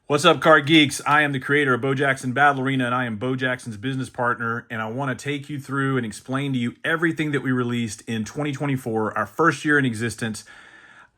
What's up, card geeks? I am the creator of BoJax and Battle Arena, and I am BoJackson's business partner. And I want to take you through and explain to you everything that we released in 2024, our first year in existence.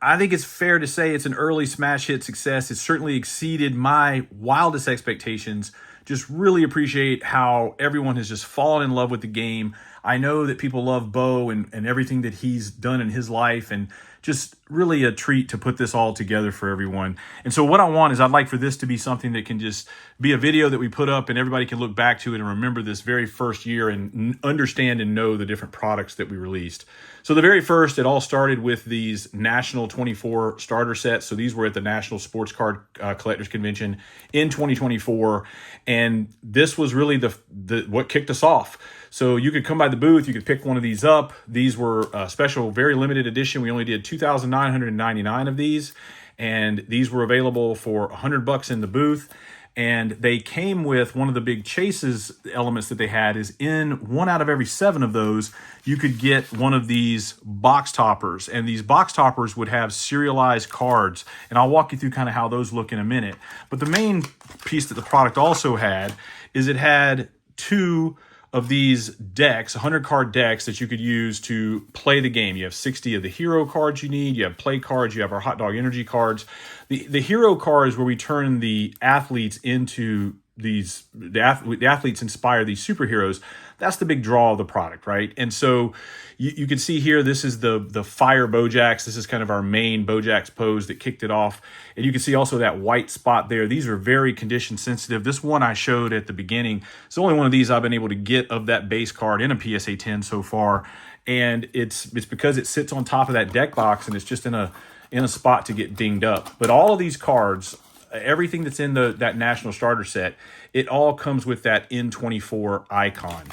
I think it's fair to say it's an early smash hit success. It certainly exceeded my wildest expectations. Just really appreciate how everyone has just fallen in love with the game. I know that people love Bo and everything that he's done in his life, and just really a treat to put this all together for everyone. And so what I want is I'd like for this to be something that can just be a video that we put up and everybody can look back to it and remember this very first year and understand and know the different products that we released. So the very first, it all started with these National 24 starter sets. So these were at the National Sports Card Collectors Convention in 2024. And this was really the what kicked us off. So you could come by the booth, you could pick one of these up. These were a special, very limited edition. We only did 2,999 of these, and these were available for $100 in the booth. And they came with one of the big chases elements that they had is in 1 out of every 7 of those, you could get one of these box toppers. And these box toppers would have serialized cards. And I'll walk you through kind of how those look in a minute. But the main piece that the product also had is it had 2 of these decks, 100 card decks that you could use to play the game. You have 60 of the hero cards you need, you have play cards, you have our hot dog energy cards. The hero cards where we turn the athletes into these, the athletes inspire these superheroes. That's the big draw of the product, right? And so you can see here, this is the Fire BoJax. This is kind of our main BoJax pose that kicked it off. And you can see also that white spot there. These are very condition sensitive. This one I showed at the beginning, it's the only one of these I've been able to get of that base card in a PSA 10 so far. And it's because it sits on top of that deck box and it's just in a spot to get dinged up. But all of these cards, everything that's in that national starter set, it all comes with that N24 icon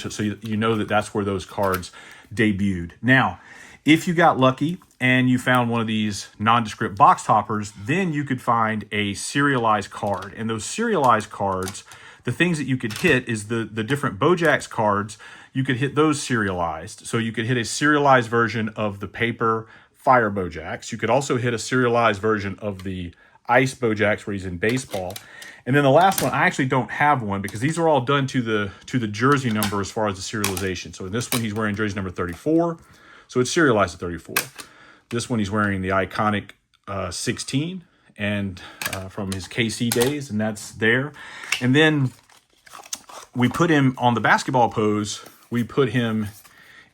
so you know that that's where those cards debuted. Now, if you got lucky and you found one of these nondescript box toppers, then you could find a serialized card. And those serialized cards, the things that you could hit is the different BoJax cards. You could hit those serialized. So you could hit a serialized version of the paper Fire BoJax. You could also hit a serialized version of the Ice BoJax where he's in baseball. And then the last one, I actually don't have one because these are all done to the jersey number as far as the serialization. So in this one, he's wearing jersey number 34. So it's serialized at 34. This one, he's wearing the iconic 16 and from his KC days, and that's there. And then we put him on the basketball pose. We put him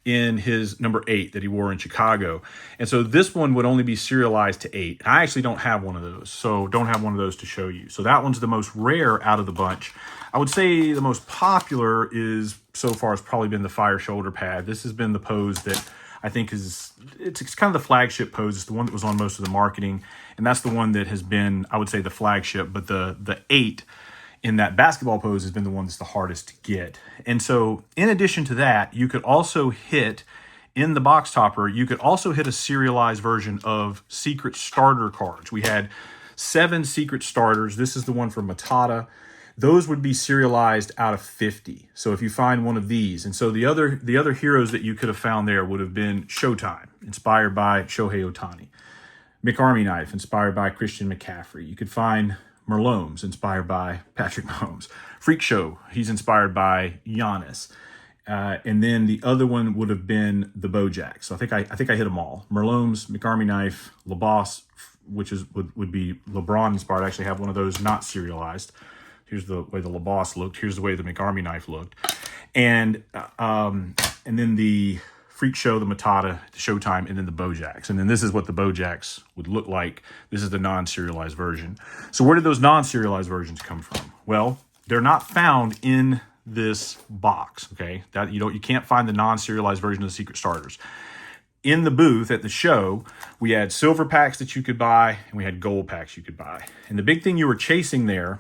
in his number 8 that he wore in Chicago. And so this one would only be serialized to 8. And I actually don't have one of those, so don't have one of those to show you. So that one's the most rare out of the bunch. I would say the most popular is, so far, has probably been the Fire shoulder pad. This has been the pose that I think it's kind of the flagship pose. It's the one that was on most of the marketing. And that's the one that has been, I would say, the flagship. But the 8 in that basketball pose has been the one that's the hardest to get. And so in addition to that, you could also hit, in the box topper, you could also hit a serialized version of secret starter cards. We had 7 secret starters. This is the one from Matata. Those would be serialized out of 50. So if you find one of these, and so the other heroes that you could have found there would have been Showtime, inspired by Shohei Ohtani. McArmy Knife, inspired by Christian McCaffrey. You could find Merlome's, inspired by Patrick Mahomes. Freak Show, he's inspired by Giannis. And then the other one would have been the BoJax. So I think I hit them all. Merlome's, McArmy Knife, LeBoss, which would be LeBron inspired. I actually have one of those not serialized. Here's the way the LeBoss looked. Here's the way the McArmy Knife looked. And then the Freak Show, the Matata, the Showtime, and then the BoJax. And then this is what the BoJax would look like. This is the non-serialized version. So where did those non-serialized versions come from? Well, they're not found in this box, okay? That you can't find the non-serialized version of the secret starters. In the booth at the show, we had silver packs that you could buy, and we had gold packs you could buy. And the big thing you were chasing there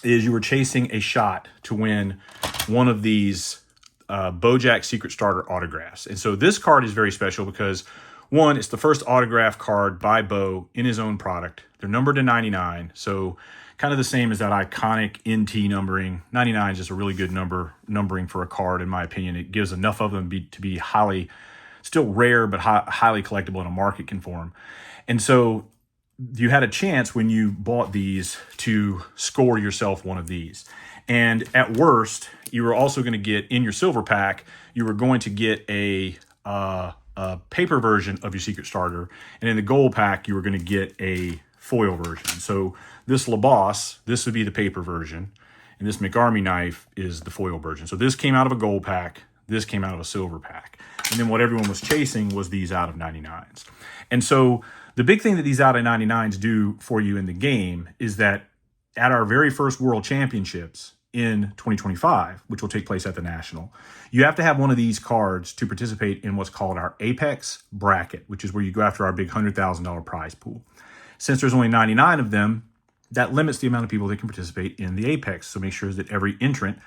is you were chasing a shot to win one of these BoJax Secret Starter autographs. And so this card is very special because, one, it's the first autograph card by Bo in his own product. They're numbered to 99, so kind of the same as that iconic NT numbering. 99 is just a really good numbering for a card, in my opinion. It gives enough of them to be highly, still rare, but highly collectible in a market conform. And so you had a chance when you bought these to score yourself one of these. And at worst, you were also going to get in your silver pack, you were going to get a paper version of your secret starter. And in the gold pack, you were going to get a foil version. So this LaBosse, this would be the paper version. And this McArmy knife is the foil version. So this came out of a gold pack. This came out of a silver pack. And then what everyone was chasing was these out of 99s. And so the big thing that these out of 99s do for you in the game is that at our very first World Championships in 2025, which will take place at the National, you have to have one of these cards to participate in what's called our Apex bracket, which is where you go after our big $100,000 prize pool. Since there's only 99 of them, that limits the amount of people that can participate in the Apex. So make sure that every entrant,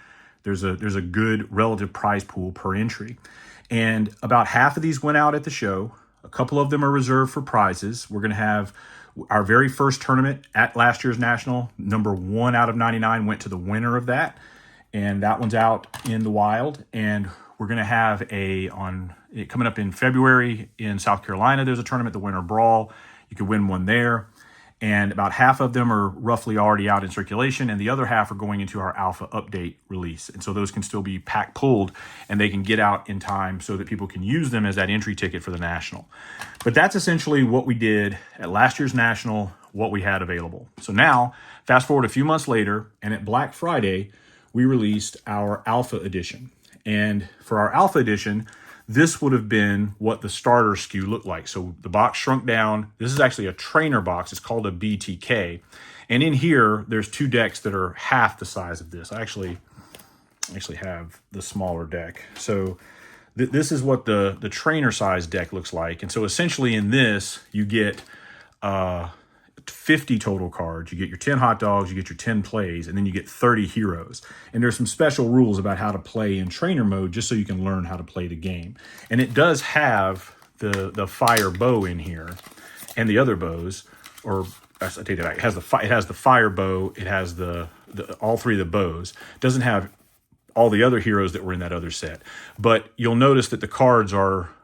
there's a good relative prize pool per entry. And about half of these went out at the show. A couple of them are reserved for prizes. We're going to have our very first tournament at last year's National. Number 1 out of 99 went to the winner of that. And that one's out in the wild. And we're going to have coming up in February in South Carolina, there's a tournament, the Winter Brawl. You could win one there. And about half of them are roughly already out in circulation, and the other half are going into our alpha update release. And so those can still be pack pulled, and they can get out in time so that people can use them as that entry ticket for the National. But that's essentially what we did at last year's National, what we had available. So now, fast forward a few months later, and at Black Friday, we released our Alpha Edition. And for our Alpha Edition, this would have been what the starter SKU looked like. So the box shrunk down. This is actually a trainer box. It's called a BTK. And in here, there's 2 decks that are half the size of this. I actually have the smaller deck. So this is what the trainer size deck looks like. And so essentially in this, you get 50 total cards. You get your 10 hot dogs, you get your 10 plays, and then you get 30 heroes. And there's some special rules about how to play in trainer mode just so you can learn how to play the game. And it does have the fire bow in here and the other bows, or I take that back. It has the fire bow, it has the all 3 of the bows. It doesn't have all the other heroes that were in that other set. But you'll notice that the cards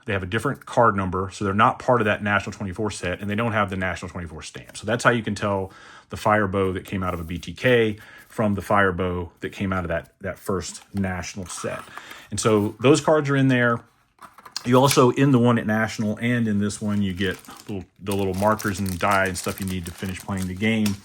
they have a different card number, so they're not part of that National 24 set, and they don't have the National 24 stamp. So that's how you can tell the fire bow that came out of a BTK from the fire bow that came out of that first National set. And so those cards are in there. You also, in the one at National and in this one, you get the little markers and die and stuff you need to finish playing the game.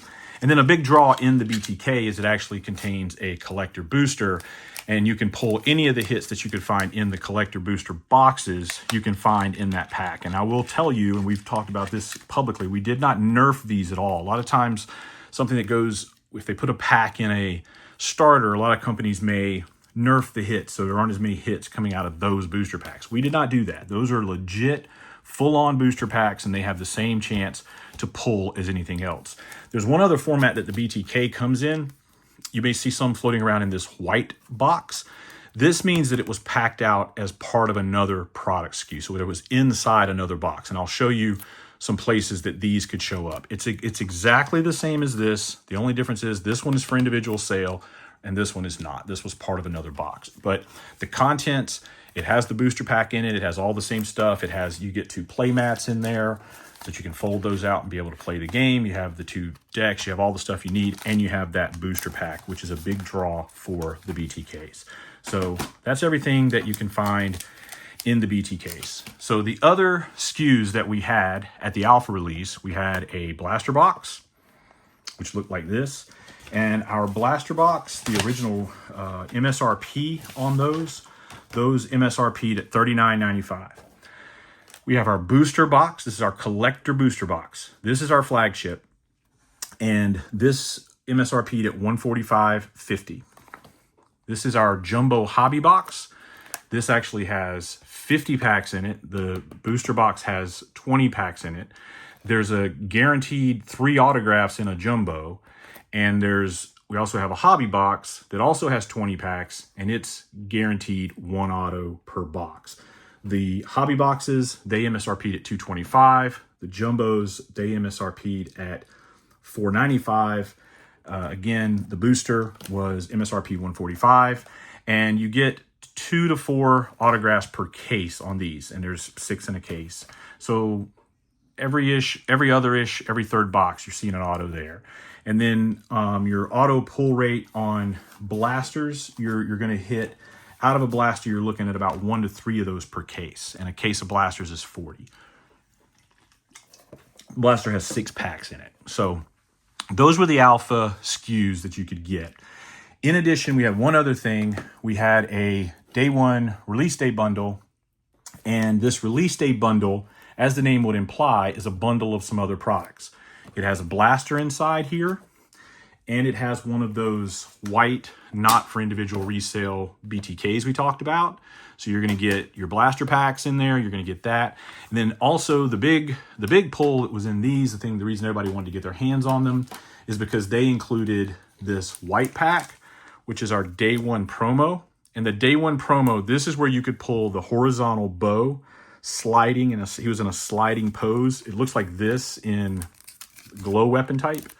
And then a big draw in the BTK is it actually contains a collector booster, and you can pull any of the hits that you could find in the collector booster boxes you can find in that pack. And I will tell you, and we've talked about this publicly, we did not nerf these at all. A lot of times, something that goes, if they put a pack in a starter, a lot of companies may nerf the hits, so there aren't as many hits coming out of those booster packs. We did not do that. Those are legit full-on booster packs, and they have the same chance to pull as anything else. There's one other format that the BTK comes in. You may see some floating around in this white box. This means that it was packed out as part of another product SKU, so it was inside another box. And I'll show you some places that these could show up. It's exactly the same as this. The only difference is this one is for individual sale, and this one is not. This was part of another box. But the contents, it has the booster pack in it. It has all the same stuff. You get 2 Playmats in there that you can fold those out and be able to play the game. You have the 2 decks, you have all the stuff you need, and you have that booster pack, which is a big draw for the BTKs. So that's everything that you can find in the BTKs. So the other SKUs that we had at the alpha release, we had a blaster box, which looked like this. And our blaster box, the original MSRP on those MSRP'd at $39.95. We have our booster box. This is our collector booster box. This is our flagship. And this MSRP'd at $145.50. This is our jumbo hobby box. This actually has 50 packs in it. The booster box has 20 packs in it. There's a guaranteed 3 autographs in a jumbo. And we also have a hobby box that also has 20 packs, and it's guaranteed 1 auto per box. The hobby boxes, they MSRP'd at $225. The jumbos, they MSRP'd at $495. Again, the booster was MSRP $145, and you get 2 to 4 autographs per case on these, and there's 6 in a case. So every other-ish, every third box, you're seeing an auto there. And then your auto pull rate on blasters, you're going to hit, out of a blaster, you're looking at about 1 to 3 of those per case. And a case of blasters is 40. Blaster has 6 packs in it. So those were the alpha SKUs that you could get. In addition, we had one other thing. We had a day one release day bundle. And this release day bundle, as the name would imply, is a bundle of some other products. It has a blaster inside here, and it has one of those white, not for individual resale BTKs we talked about. So you're going to get your blaster packs in there. You're going to get that. And then also the big pull that was in these, the reason everybody wanted to get their hands on them is because they included this white pack, which is our day one promo. And the day one promo, this is where you could pull the horizontal bow sliding, he was in a sliding pose. It looks like this in glow weapon type.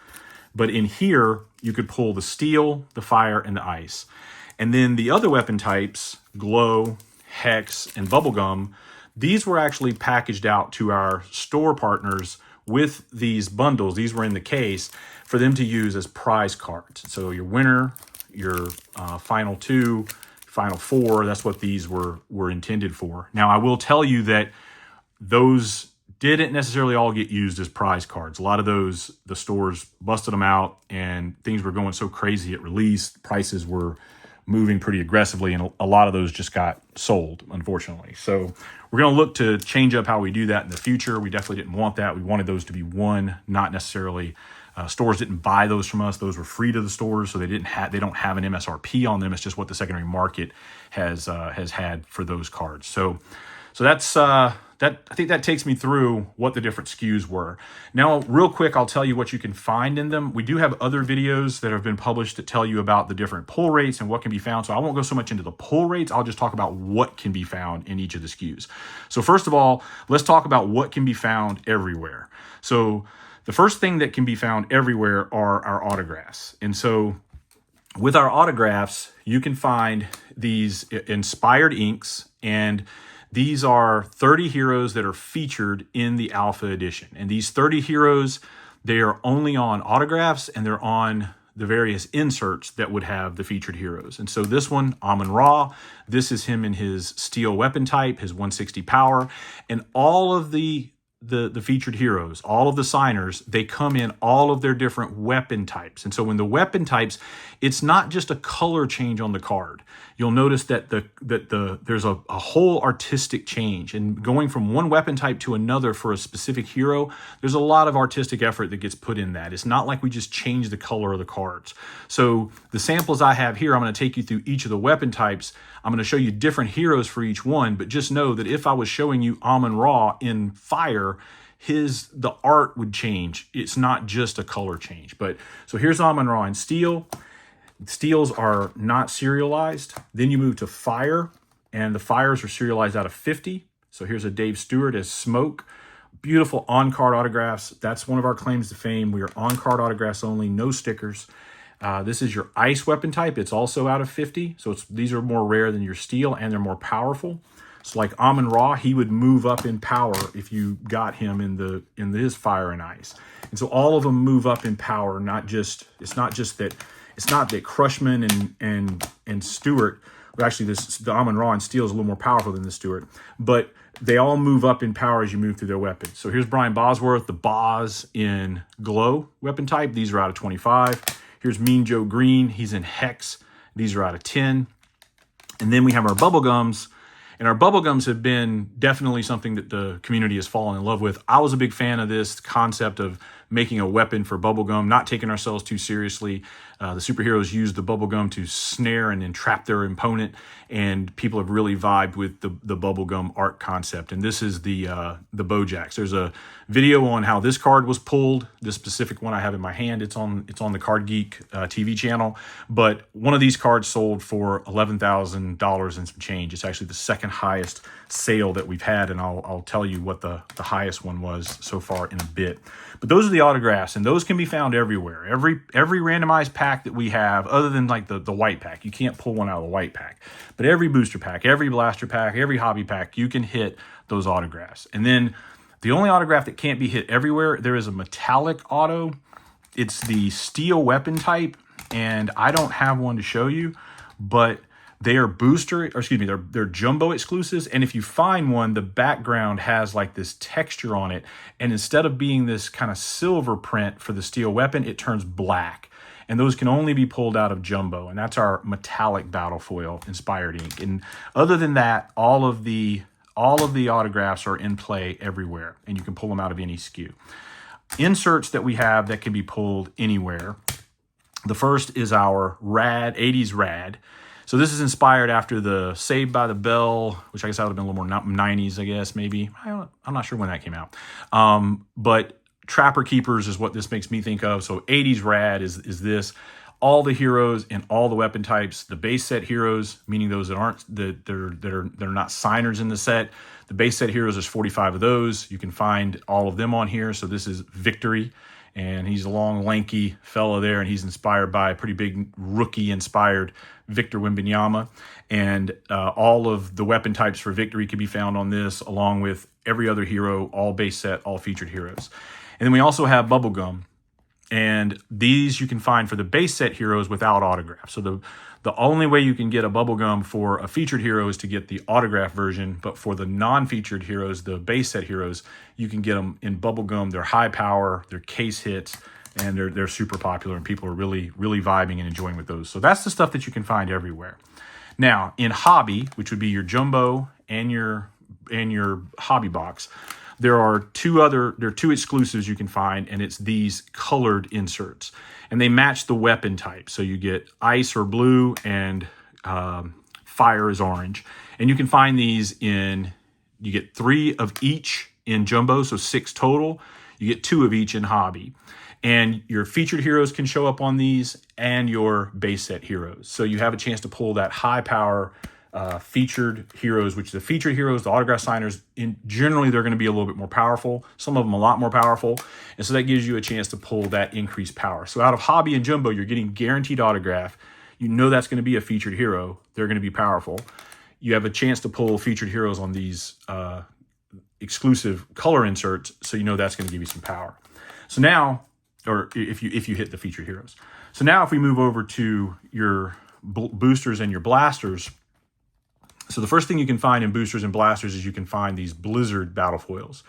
But in here, you could pull the steel, the fire, and the ice. And then the other weapon types, glow, hex, and bubblegum, these were actually packaged out to our store partners with these bundles. These were in the case for them to use as prize cards. So your winner, your final 2, final 4, that's what these were intended for. Now, I will tell you that those didn't necessarily all get used as prize cards. A lot of those, the stores busted them out and things were going so crazy at release. Prices were moving pretty aggressively and a lot of those just got sold, unfortunately. So we're going to look to change up how we do that in the future. We definitely didn't want that. We wanted those to be one, not necessarily stores didn't buy those from us. Those were free to the stores, so they don't have an MSRP on them. It's just what the secondary market has had for those cards. So that's that. I think that takes me through what the different SKUs were. Now, real quick, I'll tell you what you can find in them. We do have other videos that have been published that tell you about the different pull rates and what can be found. So I won't go so much into the pull rates. I'll just talk about what can be found in each of the SKUs. So first of all, let's talk about what can be found everywhere. So the first thing that can be found everywhere are our autographs. And so with our autographs, you can find these inspired inks, and these are 30 heroes that are featured in the Alpha Edition. And these 30 heroes, they are only on autographs and they're on the various inserts that would have the featured heroes. And so this one, Amon-Ra, this is him in his steel weapon type, his 160 power, and all of the featured heroes, all of the signers, they come in all of their different weapon types. And so when the weapon types, it's not just a color change on the card. You'll notice that there's a whole artistic change, and going from one weapon type to another for a specific hero, there's a lot of artistic effort that gets put in that. It's not like we just change the color of the cards. So the samples I have here, I'm going to take you through each of the weapon types. I'm going to show you different heroes for each one, but just know that if I was showing you Amon-Ra in fire, the art would change. It's not just a color change. But so here's Amon-Ra in steel. Steels are not serialized. Then you move to fire, and the fires are serialized out of 50. So here's a Dave Stewart as Smoke. Beautiful on-card autographs. That's one of our claims to fame. We are on-card autographs only, no stickers. This is your ice weapon type. It's also out of 50. So these are more rare than your steel, and they're more powerful. So like Amon-Ra, he would move up in power if you got him in his fire and ice. And so all of them move up in power. It's not that Crushman and Stewart, well, actually the Amon-Ra and steel is a little more powerful than the Stewart, but they all move up in power as you move through their weapons. So here's Brian Bosworth, the Boz in glow weapon type. These are out of 25. Here's Mean Joe Green. He's in hex. These are out of 10. And then we have our bubblegums. And our bubblegums have been definitely something that the community has fallen in love with. I was a big fan of this concept of making a weapon for bubblegum, not taking ourselves too seriously. The superheroes use the bubblegum to snare and entrap their opponent, and people have really vibed with the bubblegum art concept. And this is the BoJax. There's a video on how this card was pulled. This specific one I have in my hand, it's on the Card Geek TV channel. But one of these cards sold for $11,000 and some change. It's actually the second highest sale that we've had, and I'll tell you what the highest one was so far in a bit. But those are the autographs, and those can be found everywhere. Every randomized pack that we have, other than like the white pack, you can't pull one out of the white pack. But every booster pack, every blaster pack, every hobby pack, you can hit those autographs. And then The only autograph that can't be hit everywhere, there is a metallic auto. It's the steel weapon type, and I don't have one to show you, but they are they're jumbo exclusives. And if you find one, the background has like this texture on it. And instead of being this kind of silver print for the steel weapon, it turns black. And those can only be pulled out of jumbo. And that's our metallic battle foil inspired ink. And other than that, all of the autographs are in play everywhere, and you can pull them out of any SKU. Inserts that we have that can be pulled anywhere. The first is our 80s Rad. So this is inspired after the Saved by the Bell, which I guess that would have been a little more 90s, I guess, maybe. I'm not sure when that came out. But Trapper Keepers is what this makes me think of. So 80s Rad is this. All the heroes and all the weapon types, the base set heroes, meaning those that aren't that are not signers in the set. The base set heroes, there's 45 of those. You can find all of them on here. So this is Victory, and he's a long, lanky fella there, and he's inspired by a pretty big rookie-inspired Victor Wembanyama. And all of the weapon types for Victory can be found on this, along with every other hero, all base set, all featured heroes. And then we also have Bubblegum. And these you can find for the base set heroes without autographs. So the only way you can get a Bubblegum for a featured hero is to get the autograph version. But for the non-featured heroes, the base set heroes, you can get them in Bubblegum. They're high power, they're case hits, and they're super popular. And people are really, really vibing and enjoying with those. So that's the stuff that you can find everywhere. Now, in hobby, which would be your jumbo and your hobby box, there are two exclusives you can find, and it's these colored inserts. And they match the weapon type. So you get ice or blue, and fire is orange. And you can find these you get 3 of each in jumbo, so 6 total. You get 2 of each in hobby. And your featured heroes can show up on these, and your base set heroes. So you have a chance to pull that high power featured heroes, which the featured heroes, the autograph signers, generally they're going to be a little bit more powerful. Some of them a lot more powerful. And so that gives you a chance to pull that increased power. So out of hobby and jumbo, you're getting guaranteed autograph. You know that's going to be a featured hero. They're going to be powerful. You have a chance to pull featured heroes on these exclusive color inserts. So you know that's going to give you some power. So now, or if you hit the featured heroes. So now if we move over to your boosters and your blasters. So the first thing you can find in boosters and blasters is you can find these Blizzard battle foils.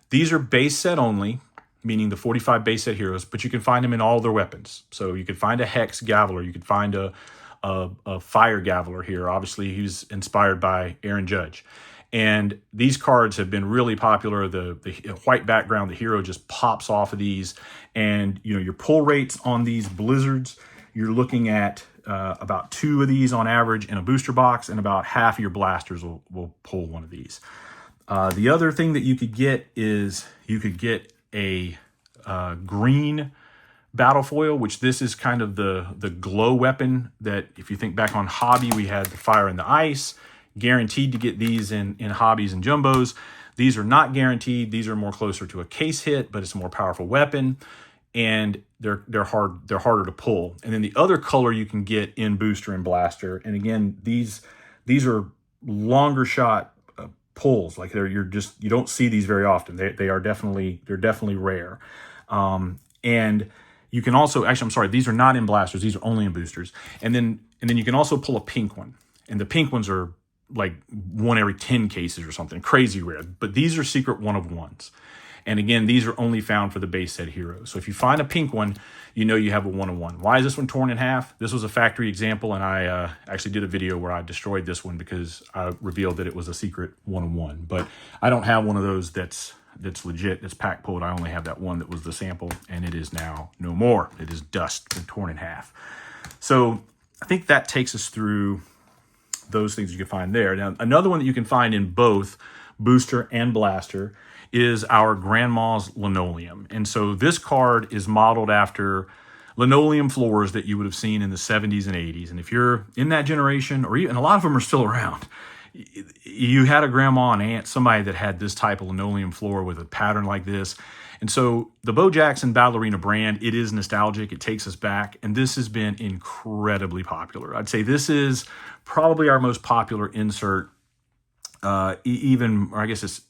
These are base set only, meaning the 45 base set heroes, but you can find them in all their weapons. So you could find a Hex Gaviler, you could find a Fire Gaviler here. Obviously, he's inspired by Aaron Judge. And these cards have been really popular. The white background, the hero just pops off of these. And your pull rates on these Blizzards, you're looking at about 2 of these on average in a booster box, and about half of your blasters will pull one of these. The other thing that you could get is you could get a green battle foil, which this is kind of the glow weapon that, if you think back on hobby, we had the fire and the ice. Guaranteed to get these in hobbies and jumbos. These are not guaranteed. These are more closer to a case hit, but it's a more powerful weapon. And they're harder to pull. And then the other color you can get in booster and blaster, and again, these are longer shot pulls. Like you don't see these very often. They're definitely rare. And you can also, actually, I'm sorry, these are not in blasters. These are only in boosters. And then you can also pull a pink one, and the pink ones are like 1 every 10 cases or something, crazy rare. But these are secret 1-of-1s. And again, these are only found for the base set heroes. So if you find a pink one, you know you have a 1-of-1. Why is this one torn in half? This was a factory example, and I actually did a video where I destroyed this one because I revealed that it was a secret 1-of-1. But I don't have one of those that's legit, that's pack pulled. I only have that one that was the sample, and it is now no more. It is dust and torn in half. So I think that takes us through those things you can find there. Now, another one that you can find in both booster and blaster is our Grandma's Linoleum. And so this card is modeled after linoleum floors that you would have seen in the 70s and 80s. And if you're in that generation, or even a lot of them are still around, you had a grandma, an aunt, somebody that had this type of linoleum floor with a pattern like this. And so the BoJax and Battle Arena brand, it is nostalgic. It takes us back. And this has been incredibly popular. I'd say this is probably our most popular insert, or I guess it's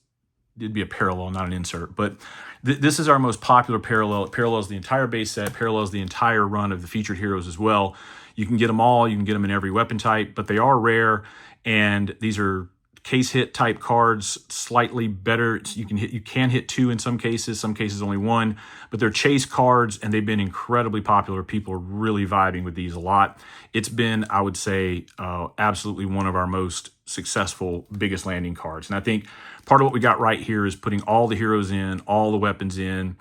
it'd be a parallel, not an insert. But this is our most popular parallel. It parallels the entire base set, parallels the entire run of the featured heroes as well. You can get them all. You can get them in every weapon type, but they are rare, and these are case hit type cards, slightly better. You can hit 2 in some cases only 1, but they're chase cards, and they've been incredibly popular. People are really vibing with these a lot. It's been, I would say, absolutely one of our most successful, biggest landing cards. And I think part of what we got right here is putting all the heroes in, all the weapons in,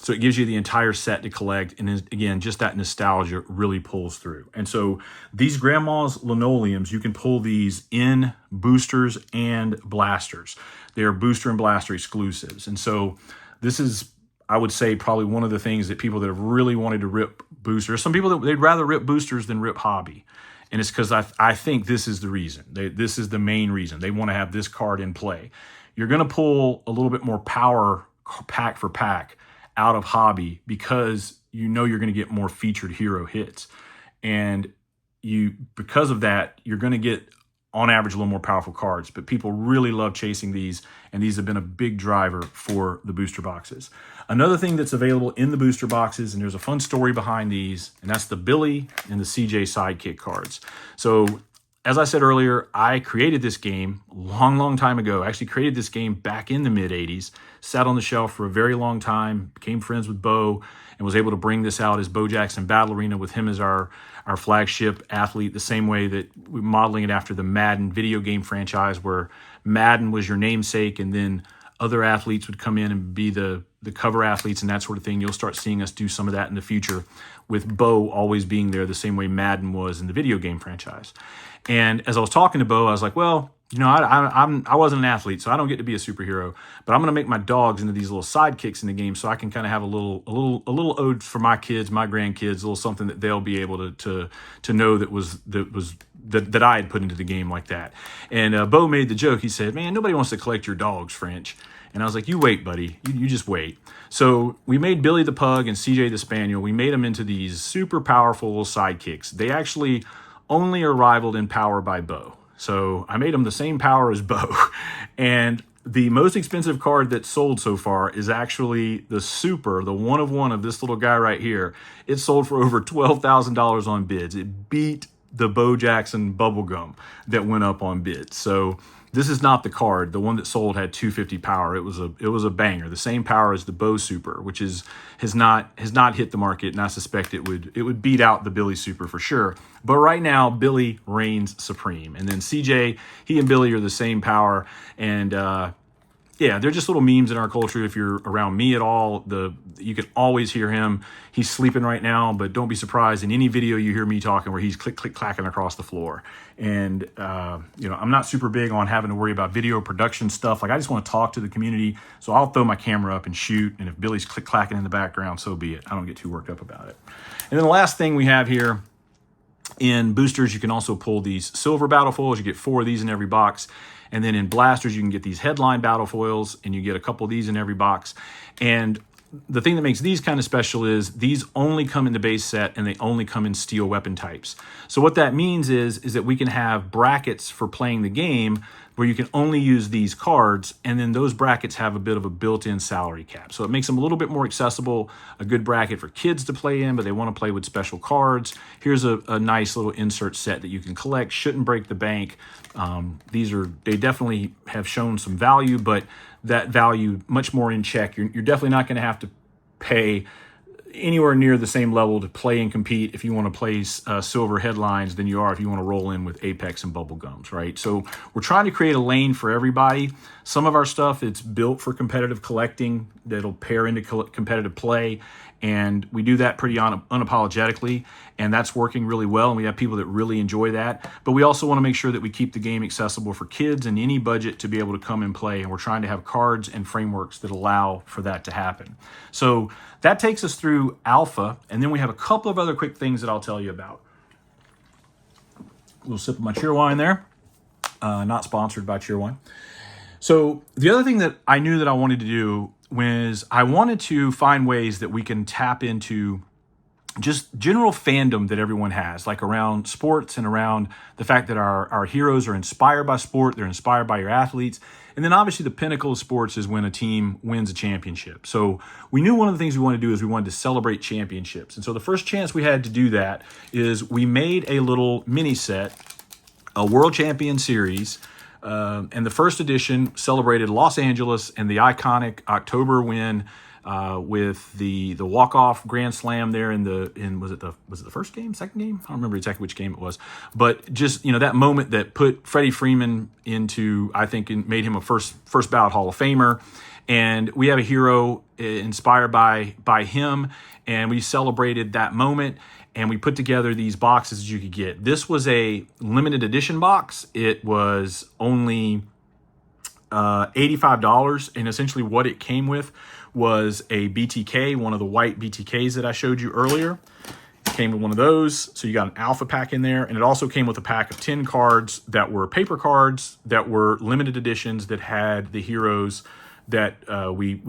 so it gives you the entire set to collect. And again, just that nostalgia really pulls through. And so these Grandma's Linoleums, you can pull these in boosters and blasters. They are booster and blaster exclusives. And so this is, I would say, probably one of the things that people that have really wanted to rip boosters, some people that they'd rather rip boosters than rip hobby. And it's because I think this is the reason. This is the main reason. They want to have this card in play. You're going to pull a little bit more power pack for pack out of hobby because you know you're going to get more featured hero hits. And because of that, you're going to get, on average, a little more powerful cards. But people really love chasing these, and these have been a big driver for the booster boxes. Another thing that's available in the booster boxes, and there's a fun story behind these, and that's the Billy and the CJ Sidekick cards. So as I said earlier, I created this game a long time ago. I actually created this game back in the mid-'80s, sat on the shelf for a very long time, became friends with Bo, and was able to bring this out as BoJax in Battle Arena with him as our flagship athlete, the same way that we're modeling it after the Madden video game franchise, where Madden was your namesake, and then other athletes would come in and be the cover athletes and that sort of thing. You'll start seeing us do some of that in the future, with Bo always being there the same way Madden was in the video game franchise. And as I was talking to Bo, I was like, well, you know, I wasn't an athlete, so I don't get to be a superhero, but I'm going to make my dogs into these little sidekicks in the game, so I can kind of have a little ode for my kids, my grandkids, a little something that they'll be able to know that I had put into the game like that. And Bo made the joke. He said, "Man, nobody wants to collect your dogs, French." And I was like, "You wait, buddy. You just wait." So we made Billy the Pug and CJ the Spaniel. We made them into these super powerful little sidekicks. They actually only are rivaled in power by Bo. So I made them the same power as Bo. And the most expensive card that's sold so far is actually the super, the one of this little guy right here. It sold for over $12,000 on bids. It beat the BoJax Bubblegum that went up on bids. So this is not the card. The one that sold had 250 power. It was a banger. The same power as the Bo Super, which has not hit the market, and I suspect it would beat out the Billy Super for sure. But right now, Billy reigns supreme. And then CJ, he and Billy are the same power. And yeah, they're just little memes in our culture. If you're around me at all, you can always hear him. He's sleeping right now, but don't be surprised in any video you hear me talking where he's click, click, clacking across the floor. And, you know, I'm not super big on having to worry about video production stuff. Like, I just want to talk to the community. So I'll throw my camera up and shoot. And if Billy's click, clacking in the background, so be it. I don't get too worked up about it. And then the last thing we have here, in boosters, you can also pull these silver battle foils. You get 4 of these in every box. And then in blasters, you can get these headline battle foils, and you get a couple of these in every box. And the thing that makes these kind of special is these only come in the base set, and they only come in steel weapon types. So what that means is that we can have brackets for playing the game where you can only use these cards, and then those brackets have a bit of a built-in salary cap. So it makes them a little bit more accessible, a good bracket for kids to play in, but they want to play with special cards. Here's a nice little insert set that you can collect. Shouldn't break the bank. They definitely have shown some value, but that value much more in check. You're definitely not going to have to pay anywhere near the same level to play and compete if you want to play silver headlines than you are if you want to roll in with Apex and Bubblegums, right? So we're trying to create a lane for everybody. Some of our stuff, it's built for competitive collecting that'll pair into competitive play, and we do that pretty unapologetically, and that's working really well, and we have people that really enjoy that. But we also want to make sure that we keep the game accessible for kids and any budget to be able to come and play, and we're trying to have cards and frameworks that allow for that to happen. So that takes us through alpha, and then we have a couple of other quick things that I'll tell you about. A little sip of my Cheerwine there. Not sponsored by Cheerwine. So the other thing that I knew that I wanted to do was I wanted to find ways that we can tap into just general fandom that everyone has, like around sports and around the fact that our heroes are inspired by sport, they're inspired by your athletes. And then obviously the pinnacle of sports is when a team wins a championship. So we knew one of the things we wanted to do is we wanted to celebrate championships. And so the first chance we had to do that is we made a little mini set, a World Champion Series. And the first edition celebrated Los Angeles and the iconic October win with the walk-off grand slam there was it the first game, second game? I don't remember exactly which game it was, but just that moment that put Freddie Freeman into, I think, made him a first ballot Hall of Famer. And we have a hero inspired by him, and we celebrated that moment. And we put together these boxes that you could get. This was a limited edition box. It was only $85, and essentially what it came with was a BTK, one of the white BTKs that I showed you earlier. It came with one of those, so you got an alpha pack in there, and it also came with a pack of 10 cards that were paper cards that were limited editions that had the heroes that we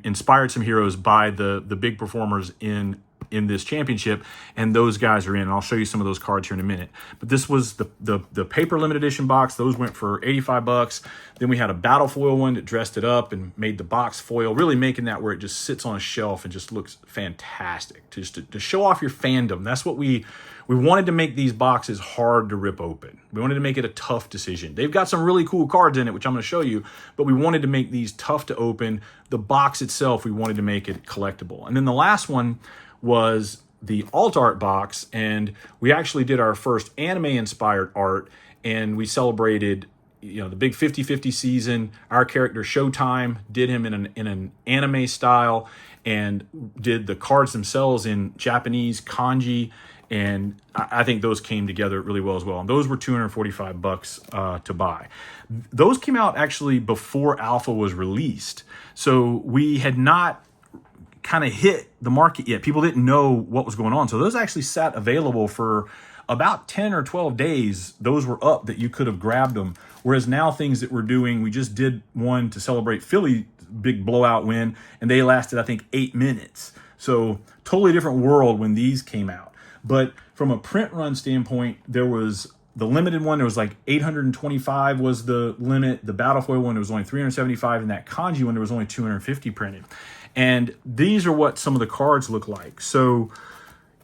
inspired some heroes by the big performers in this championship, and those guys are in. And I'll show you some of those cards here in a minute. But this was the paper limited edition box. Those went for $85. Then we had a battle foil one that dressed it up and made the box foil, really making that where it just sits on a shelf and just looks fantastic. To show off your fandom. That's what we wanted to make these boxes hard to rip open. We wanted to make it a tough decision. They've got some really cool cards in it, which I'm going to show you, but we wanted to make these tough to open. The box itself, we wanted to make it collectible. And then the last one was the alt art box, and we actually did our first anime inspired art, and we celebrated the big 50-50 season. Our character Showtime did him in an anime style, and did the cards themselves in Japanese kanji, and I think those came together really well as well. And those were $245 to buy. Those came out actually before Alpha was released, so we had not kind of hit the market yet. People didn't know what was going on. So those actually sat available for about 10 or 12 days. Those were up that you could have grabbed them. Whereas now things that we're doing, we just did one to celebrate Philly's big blowout win, and they lasted, I think, 8 minutes. So totally different world when these came out. But from a print run standpoint, there was the limited one. There was like 825 was the limit. The battle foil one, there was only 375, and that kanji one, there was only 250 printed. And these are what some of the cards look like. So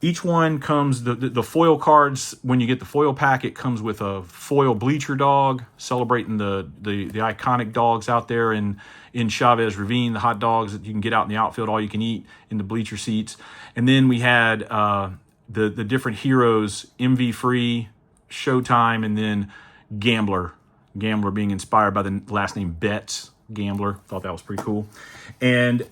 each one comes, the foil cards, when you get the foil pack, it comes with a foil bleacher dog, celebrating the iconic dogs out there in Chavez Ravine, the hot dogs that you can get out in the outfield, all you can eat in the bleacher seats. And then we had the different heroes, MV Free, Showtime, and then Gambler being inspired by the last name Betts, Gambler. Thought that was pretty cool. And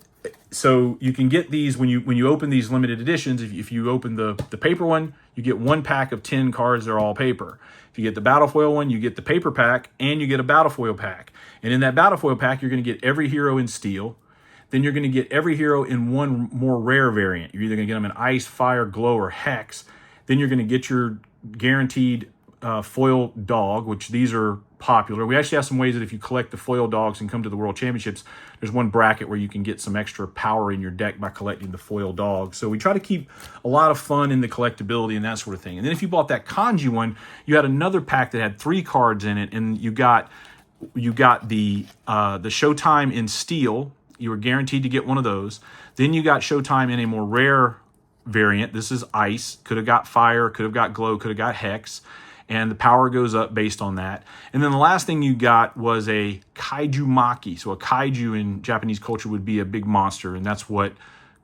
so you can get these when you open these limited editions. If you open the paper one, you get one pack of 10 cards. They're all paper. If you get the battle foil one, you get the paper pack, and you get a battle foil pack. And in that battle foil pack, you're going to get every hero in steel. Then you're going to get every hero in one more rare variant. You're either going to get them in ice, fire, glow, or hex. Then you're going to get your guaranteed foil dog, which these are popular. We actually have some ways that if you collect the foil dogs and come to the World Championships, there's one bracket where you can get some extra power in your deck by collecting the foil dogs. So we try to keep a lot of fun in the collectability and that sort of thing. And then if you bought that kanji one, you had another pack that had 3 cards in it, and you got the Showtime in steel. You were guaranteed to get one of those. Then you got Showtime in a more rare variant. This is ice. Could have got fire, could have got glow, could have got hex. And the power goes up based on that. And then the last thing you got was a kaiju maki. So a kaiju in Japanese culture would be a big monster, and that's what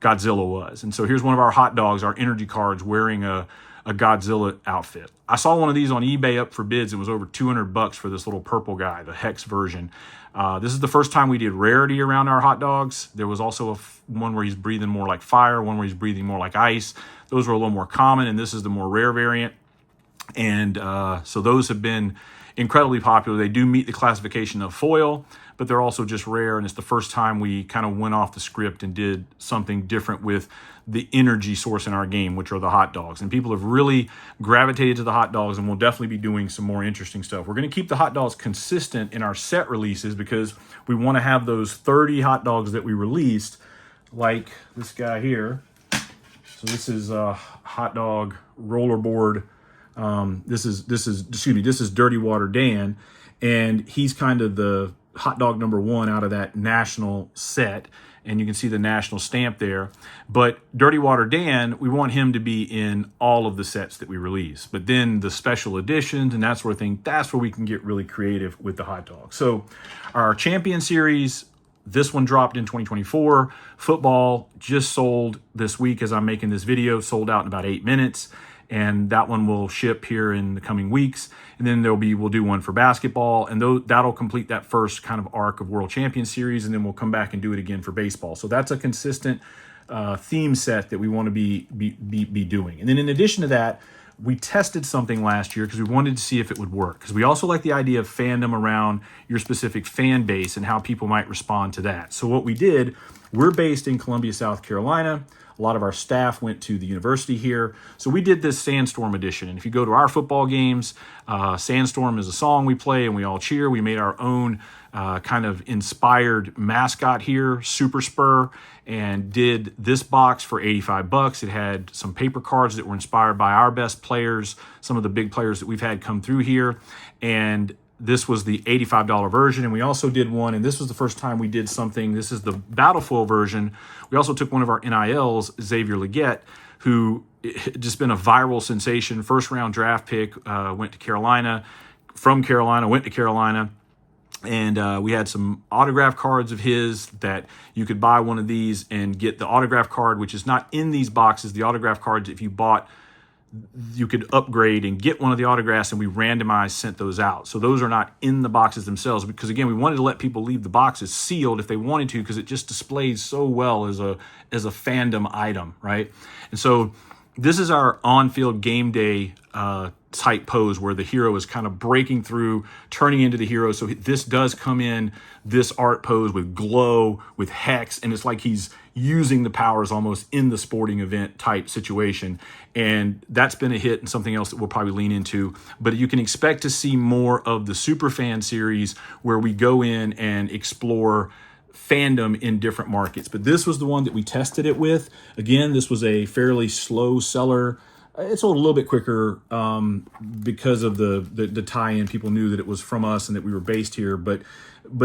Godzilla was. And so here's one of our hot dogs, our energy cards, wearing a Godzilla outfit. I saw one of these on eBay up for bids. It was over $200 for this little purple guy, the hex version. This is the first time we did rarity around our hot dogs. There was also one where he's breathing more like fire, one where he's breathing more like ice. Those were a little more common, and this is the more rare variant. And so those have been incredibly popular. They do meet the classification of foil, but they're also just rare. And it's the first time we kind of went off the script and did something different with the energy source in our game, which are the hot dogs. And people have really gravitated to the hot dogs, and we'll definitely be doing some more interesting stuff. We're going to keep the hot dogs consistent in our set releases because we want to have those 30 hot dogs that we released, like this guy here. So this is hot dog rollerboard. This is Dirty Water Dan, and he's kind of the hot dog number one out of that national set. And you can see the national stamp there. But Dirty Water Dan, we want him to be in all of the sets that we release. But then the special editions and that sort of thing, that's where we can get really creative with the hot dog. So our Champion Series, this one dropped in 2024. Football just sold this week as I'm making this video, sold out in about 8 minutes. And that one will ship here in the coming weeks. And then we'll do one for basketball, and that'll complete that first kind of arc of World Champion Series, and then we'll come back and do it again for baseball. So that's a consistent theme set that we want to be doing. And then in addition to that, we tested something last year because we wanted to see if it would work. Because we also like the idea of fandom around your specific fan base and how people might respond to that. So what we did, we're based in Columbia, South Carolina. A lot of our staff went to the university here. So we did this Sandstorm Edition. And if you go to our football games, Sandstorm is a song we play and we all cheer. We made our own kind of inspired mascot here, Super Spur, and did this box for $85. It had some paper cards that were inspired by our best players, some of the big players that we've had come through here. And this was the $85 version, and we also did one, and this was the first time we did something. This is the Battlefoil version. We also took one of our NILs, Xavier Leggett, who had just been a viral sensation, first-round draft pick, went to Carolina, from Carolina, went to Carolina, and we had some autograph cards of his that you could buy one of these and get the autograph card, which is not in these boxes. The autograph cards, if you bought, you could upgrade and get one of the autographs, and we randomized sent those out. So those are not in the boxes themselves because, again, we wanted to let people leave the boxes sealed if they wanted to, because it just displays so well as a fandom item, right? And so this is our on-field game day type pose where the hero is kind of breaking through, turning into the hero. So this does come in this art pose with glow, with hex, and it's like he's using the powers almost in the sporting event type situation. And that's been a hit and something else that we'll probably lean into. But you can expect to see more of the Superfan series where we go in and explore fandom in different markets. But this was the one that we tested it with. Again, this was a fairly slow seller. It sold a little bit quicker because of the tie-in. People knew that it was from us and that we were based here, but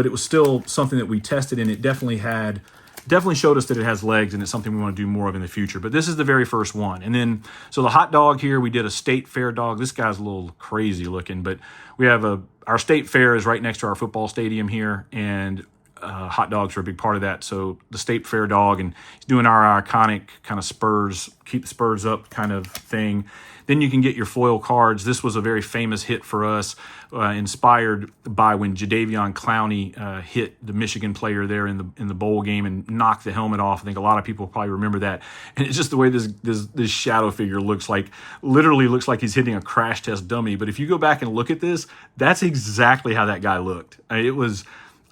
it was still something that we tested, and it definitely showed us that it has legs, and it's something we want to do more of in the future. But this is the very first one. And then, so the hot dog here, we did a state fair dog. This guy's a little crazy looking, but we have our state fair is right next to our football stadium here, and hot dogs are a big part of that. So the state fair dog, and he's doing our iconic kind of Spurs, keep the Spurs up kind of thing. Then you can get your foil cards. This was a very famous hit for us, inspired by when Jadeveon Clowney hit the Michigan player there in the bowl game and knocked the helmet off. I think a lot of people probably remember that. And it's just the way this shadow figure literally looks like he's hitting a crash test dummy. But if you go back and look at this, that's exactly how that guy looked. It was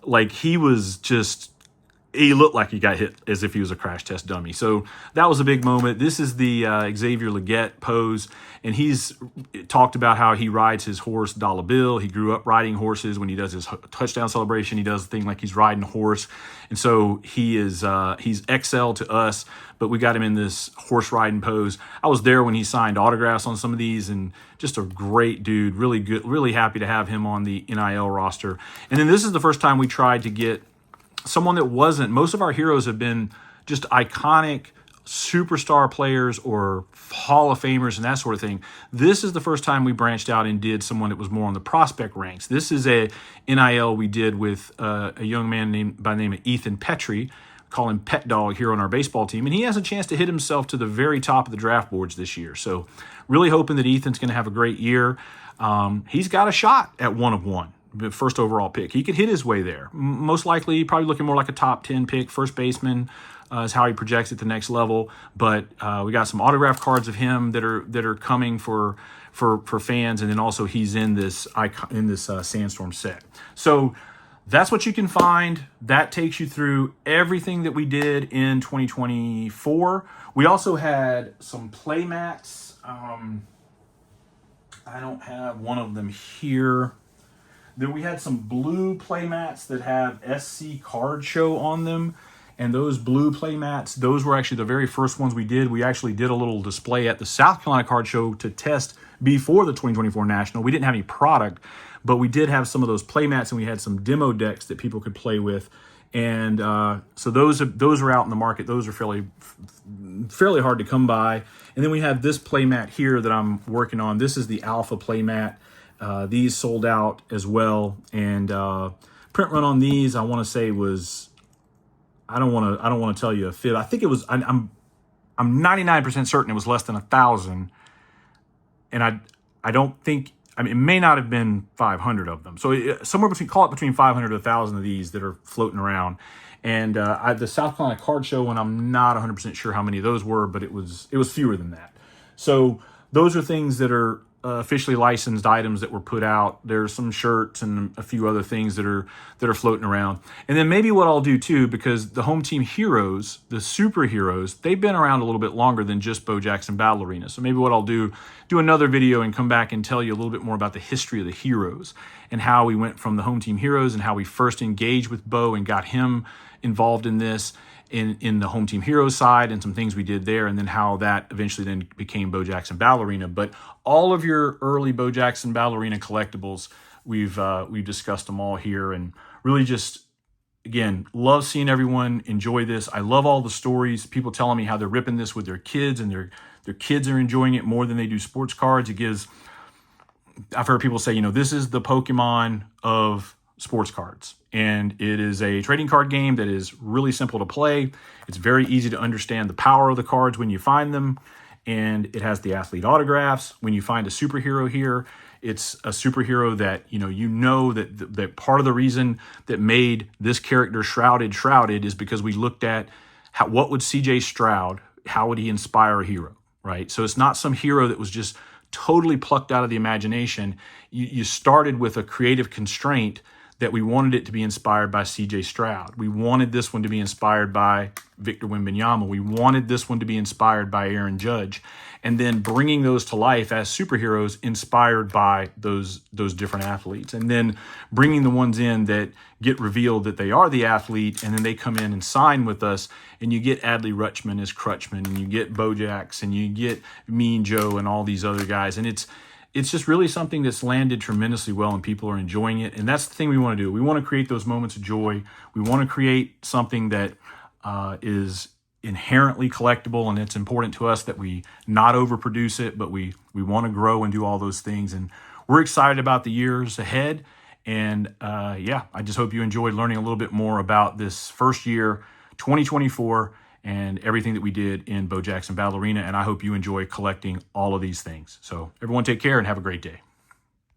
like he looked like he got hit as if he was a crash test dummy. So that was a big moment. This is the Xavier Leggett pose, and he's talked about how he rides his horse Dollar Bill. He grew up riding horses. When he does his touchdown celebration, he does a thing like he's riding a horse. And so he's XL to us, but we got him in this horse riding pose. I was there when he signed autographs on some of these, and just a great dude, really good, really happy to have him on the NIL roster. And then this is the first time we tried to get someone that wasn't. Most of our heroes have been just iconic superstar players or Hall of Famers and that sort of thing. This is the first time we branched out and did someone that was more on the prospect ranks. This is a NIL we did with a young man by the name of Ethan Petrie. Call him Pet Dog here on our baseball team, and he has a chance to hit himself to the very top of the draft boards this year. So really hoping that Ethan's going to have a great year. He's got a shot at 1 of 1. The first overall pick. He could hit his way there. Most likely, probably looking more like a top 10 pick. First baseman is how he projects at the next level. But we got some autograph cards of him that are coming for fans, and then also he's in this Sandstorm set. So that's what you can find. That takes you through everything that we did in 2024. We also had some Playmats. I don't have one of them here. Then we had some blue Playmats that have SC Card Show on them. And those blue Playmats, those were actually the very first ones we did. We actually did a little display at the South Carolina Card Show to test before the 2024 National. We didn't have any product, but we did have some of those Playmats, and we had some demo decks that people could play with. And so those are out in the market. Those are fairly hard to come by. And then we have this Playmat here that I'm working on. This is the Alpha Playmat. These sold out as well. And print run on these, I want to say was, I don't want to tell you a fib. I think it was, I'm 99% certain it was less than 1,000. And I don't think, I mean, it may not have been 500 of them. So somewhere between, call it between 500 to 1,000 of these that are floating around. And the South Carolina Card Show one, I'm not 100% sure how many of those were, but it was fewer than that. So those are things that are officially licensed items that were put out. There's some shirts and a few other things that are floating around. And then maybe what I'll do too, because the home team heroes, the superheroes, they've been around a little bit longer than just BoJax and Battle Arena. So maybe what I'll do another video and come back and tell you a little bit more about the history of the heroes and how we went from the home team heroes and how we first engaged with Bo and got him involved in this in the home team heroes side and some things we did there, and then how that eventually then became BoJax and Battle Arena. But all of your early BoJax and Battle Arena collectibles, we've discussed them all here, and really just, again, love seeing everyone enjoy this. I love all the stories, people telling me how they're ripping this with their kids, and their kids are enjoying it more than they do sports cards. I've heard people say, this is the Pokemon of sports cards. And it is a trading card game that is really simple to play. It's very easy to understand the power of the cards when you find them. And it has the athlete autographs. When you find a superhero here, it's a superhero that, that part of the reason that made this character shrouded is because we looked at what would CJ Stroud, how would he inspire a hero, right? So it's not some hero that was just totally plucked out of the imagination. You started with a creative constraint that we wanted it to be inspired by CJ Stroud. We wanted this one to be inspired by Victor Wembanyama. We wanted this one to be inspired by Aaron Judge. And then bringing those to life as superheroes inspired by those different athletes. And then bringing the ones in that get revealed that they are the athlete, and then they come in and sign with us, and you get Adley Rutschman as Crutchman, and you get BoJax, and you get Mean Joe and all these other guys. And it's just really something that's landed tremendously well, and people are enjoying it. And that's the thing we want to do. We want to create those moments of joy. We want to create something that is inherently collectible, and it's important to us that we not overproduce it, but we want to grow and do all those things. And we're excited about the years ahead. And I just hope you enjoyed learning a little bit more about this first year, 2024, and everything that we did in BoJax and Battle Arena. And I hope you enjoy collecting all of these things. So everyone take care and have a great day.